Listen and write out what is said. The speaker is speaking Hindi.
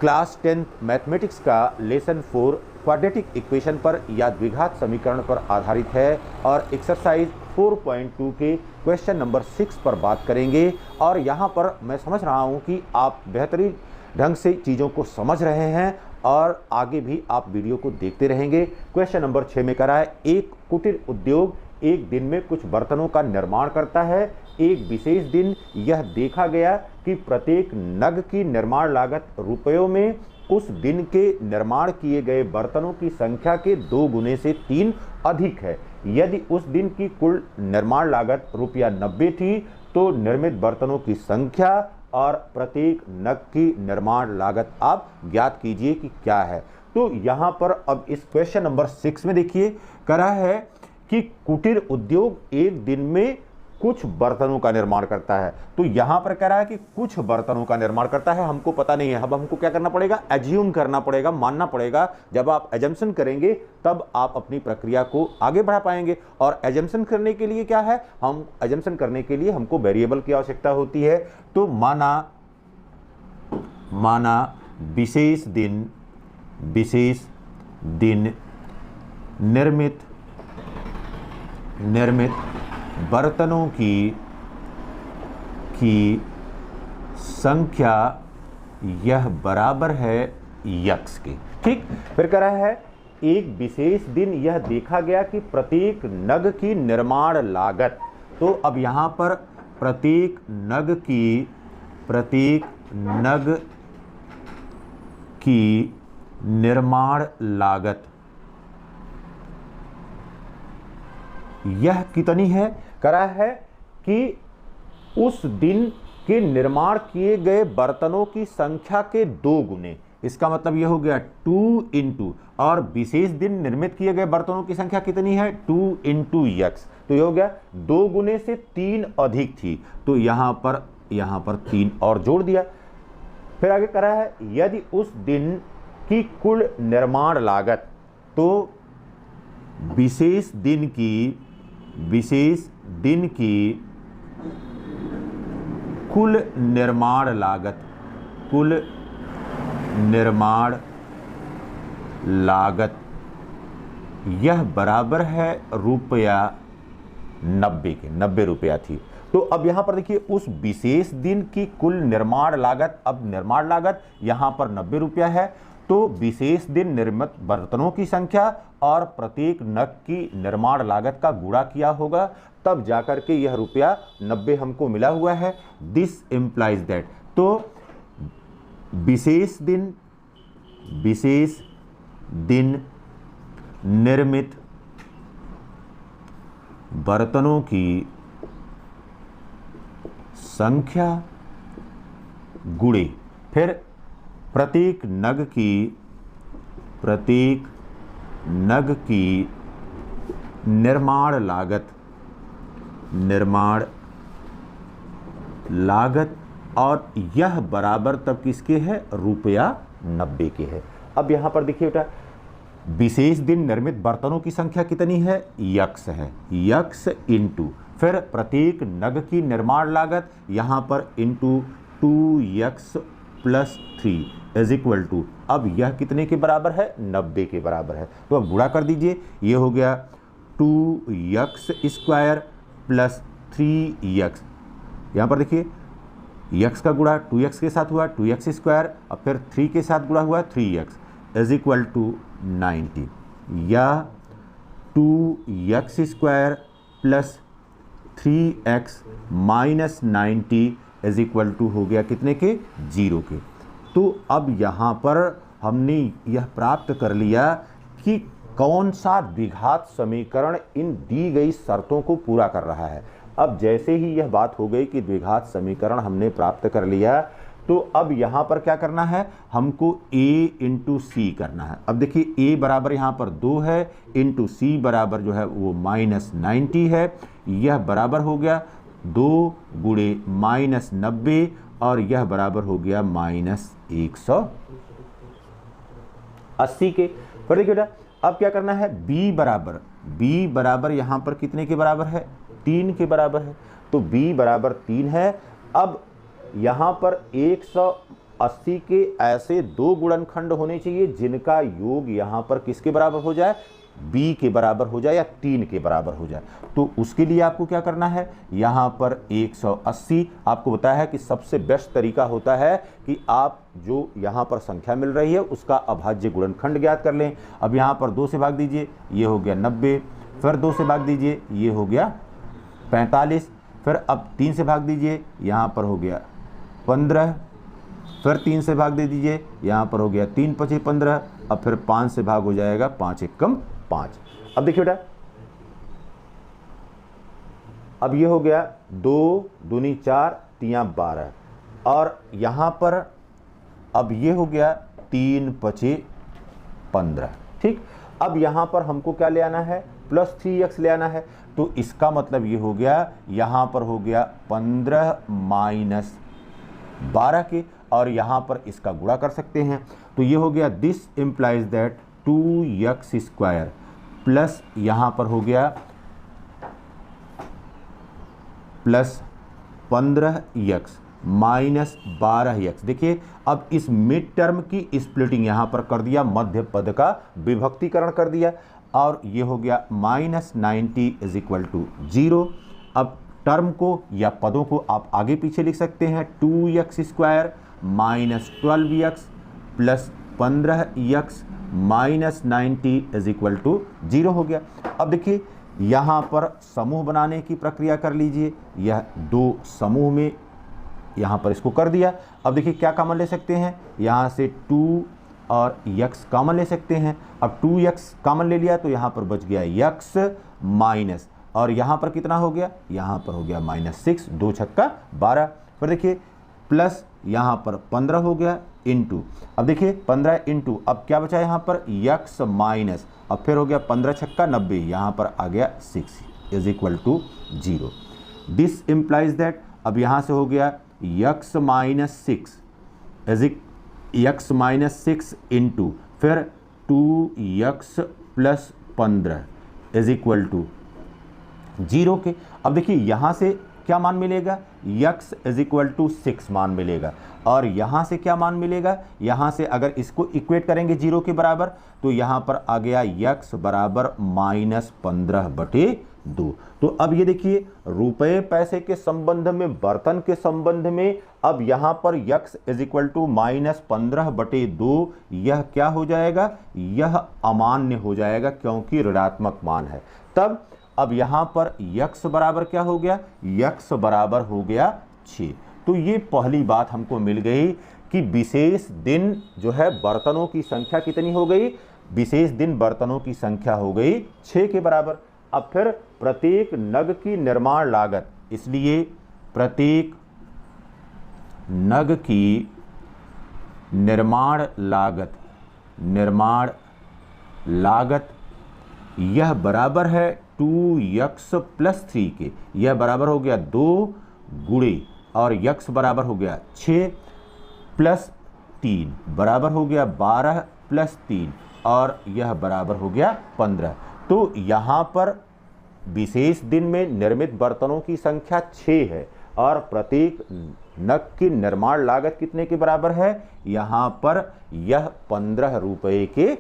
क्लास 10 मैथमेटिक्स का लेसन 4 क्वाड्रेटिक इक्वेशन पर या द्विघात समीकरण पर आधारित है और एक्सरसाइज 4.2 के क्वेश्चन नंबर 6 पर बात करेंगे। और यहाँ पर मैं समझ रहा हूँ कि आप बेहतरीन ढंग से चीज़ों को समझ रहे हैं और आगे भी आप वीडियो को देखते रहेंगे। क्वेश्चन नंबर 6 में करा है, एक कुटीर उद्योग एक दिन में कुछ बर्तनों का निर्माण करता है। एक विशेष दिन यह देखा गया कि प्रत्येक नग की निर्माण लागत रुपयों में उस दिन के निर्माण किए गए बर्तनों की संख्या के 2 गुने से 3 अधिक है। यदि उस दिन की कुल निर्माण लागत ₹90 थी तो निर्मित बर्तनों की संख्या और प्रत्येक नग की निर्माण लागत आप ज्ञात कीजिए कि क्या है। तो यहाँ पर अब इस क्वेश्चन नंबर 6 में देखिए करा है कि कुटीर उद्योग एक दिन में कुछ बर्तनों का निर्माण करता है। तो यहां पर कह रहा है कि कुछ बर्तनों का निर्माण करता है, हमको पता नहीं है। अब हमको क्या करना पड़ेगा, एज्यूम करना पड़ेगा, मानना पड़ेगा। जब आप एजम्पशन करेंगे तब आप अपनी प्रक्रिया को आगे बढ़ा पाएंगे। और एजम्पशन करने के लिए क्या है, हम एजम्पशन करने के लिए हमको वेरिएबल की आवश्यकता होती है। तो माना विशेष दिन निर्मित बर्तनों की संख्या यह बराबर है यक्स के। ठीक, फिर कह रहा है एक विशेष दिन यह देखा गया कि प्रत्येक नग की निर्माण लागत। तो अब यहां पर प्रत्येक नग की निर्माण लागत यह कितनी है, करा है कि उस दिन के निर्माण किए गए बर्तनों की संख्या के 2 गुने। इसका मतलब यह हो गया 2 इंटू, और विशेष दिन निर्मित किए गए बर्तनों की संख्या कितनी है 2 इंटू यक्स। तो यह हो गया 2 गुने से 3 अधिक थी, तो यहां पर 3 और जोड़ दिया। फिर आगे करा है यदि उस दिन की कुल निर्माण लागत, तो विशेष दिन की कुल निर्माण लागत यह बराबर है ₹90 के, 90 रुपया थी। तो अब यहां पर देखिए उस विशेष दिन की कुल निर्माण लागत, अब निर्माण लागत यहां पर 90 रुपया है। तो विशेष दिन निर्मित बर्तनों की संख्या और प्रत्येक नग की निर्माण लागत का गुणा किया होगा, तब जाकर के यह ₹90 हमको मिला हुआ है। दिस इम्प्लाइज दैट, तो विशेष दिन निर्मित बर्तनों की संख्या गुणे फिर प्रत्येक नग की निर्माण लागत और यह बराबर तब किसके है, ₹90 के है। अब यहां पर देखिए बेटा, विशेष दिन निर्मित बर्तनों की संख्या कितनी है, यक्स है, यक्स इंटू फिर प्रत्येक नग की निर्माण लागत यहां पर into 2x + 3 is equal to, अब यह कितने के बराबर है, 90 के बराबर है। तो अब गुणा कर दीजिए, ये हो गया 2x² + 3x। यहाँ पर देखिए x का गुणा 2x के साथ हुआ 2x², और फिर 3 के साथ गुणा हुआ 3x इज इक्वल टू 90, या 2x² + 3x - 90 is equal to हो गया कितने के, 0 के। तो अब यहाँ पर हमने यह प्राप्त कर लिया कि कौन सा द्विघात समीकरण इन दी गई शर्तों को पूरा कर रहा है। अब जैसे ही यह बात हो गई कि द्विघात समीकरण हमने प्राप्त कर लिया, तो अब यहाँ पर क्या करना है, हमको a इंटू सी करना है। अब देखिए a बराबर यहाँ पर 2 है, इंटू सी बराबर जो है वो -90 है। यह बराबर हो गया 2 गुणे -90, और यह बराबर हो गया -180 के। फिर देखिए बेटा, अब क्या करना है, b बराबर यहाँ पर कितने के बराबर है, 3 के बराबर है। तो b बराबर 3 है। अब यहाँ पर 180 के ऐसे दो गुणनखंड होने चाहिए जिनका योग यहाँ पर किसके बराबर हो जाए, b के बराबर हो जाए या 3 के बराबर हो जाए। तो उसके लिए आपको क्या करना है, यहाँ पर 180 आपको बताया है कि सबसे बेस्ट तरीका होता है कि आप जो यहाँ पर संख्या मिल रही है उसका अभाज्य गुणनखंड ज्ञात कर लें। अब यहाँ पर 2 से भाग दीजिए, ये हो गया 90, फिर 2 से भाग दीजिए, ये हो गया 45, फिर अब 3 से भाग दीजिए, यहाँ पर हो गया 15, फिर 3 से भाग दे दीजिए, यहाँ पर हो गया 3 × 5 = 15, अब फिर 5 से भाग हो जाएगा, 5 × 1 = 5। अब देखिए बेटा, अब ये हो गया 2 दूनी 4 3 12, और यहाँ पर अब ये हो गया 3 × 5 = 15। ठीक, अब यहाँ पर हमको क्या ले आना है, +3x ले आना है। तो इसका मतलब ये हो गया, यहाँ पर हो गया 15 - 12 के, और यहाँ पर इसका गुणा कर सकते हैं। तो ये हो गया this implies that 2x² plus यहाँ पर हो गया प्लस 15x माइनस 12x। देखिए अब इस मिड टर्म की स्प्लिटिंग यहाँ पर कर दिया, मध्य पद का विभक्तिकरण कर दिया, और ये हो गया -90 = 0। अब टर्म को या पदों को आप आगे पीछे लिख सकते हैं, 2x² minus 12x plus 15x minus 90 = 0 हो गया। अब देखिए यहाँ पर समूह बनाने की प्रक्रिया कर लीजिए, यह दो समूह में यहाँ पर इसको कर दिया। अब देखिए क्या कॉमन ले सकते हैं, यहाँ से 2 और x कॉमन ले सकते हैं। अब 2x कॉमन ले लिया तो यहाँ पर बच गया x माइनस, और यहाँ पर कितना हो गया, यहाँ पर हो गया -6, 2 × 6 = 12। फिर देखिए प्लस यहाँ पर 15 हो गया इंटू, अब देखिए 15 इंटू, अब क्या बचा यहाँ पर x माइनस, अब फिर हो गया 15 × 6 = 90, यहाँ पर आ गया 6 = 0। दिस इम्प्लाइज दैट, अब यहाँ से हो गया x माइनस 6 इंटू, फिर 2x प्लस 15 = 0 के। अब देखिए यहाँ से क्या मान मिलेगा, x = 6 मान मिलेगा, और यहाँ से क्या मान मिलेगा, यहाँ से अगर इसको इक्वेट करेंगे 0 के बराबर तो यहाँ पर आ गया x बराबर -15/2। तो अब ये देखिए रुपए पैसे के संबंध में, बर्तन के संबंध में, अब यहाँ पर x = -15/2, यह क्या हो जाएगा, यह अमान्य हो जाएगा क्योंकि ऋणात्मक मान है। तब अब यहाँ पर x बराबर क्या हो गया, x बराबर हो गया 6। तो ये पहली बात हमको मिल गई कि विशेष दिन जो है बर्तनों की संख्या कितनी हो गई, विशेष दिन बर्तनों की संख्या हो गई 6 के बराबर। अब फिर प्रत्येक नग की निर्माण लागत, इसलिए प्रत्येक नग की निर्माण लागत यह बराबर है 2x + 3 के, यह बराबर हो गया 2 गुणे, और x बराबर हो गया 6 + 3 बराबर हो गया 12 + 3, और यह बराबर हो गया 15। तो यहाँ पर विशेष दिन में निर्मित बर्तनों की संख्या 6 है, और प्रत्येक नग की निर्माण लागत कितने के बराबर है, यहाँ पर यह 15 रुपये के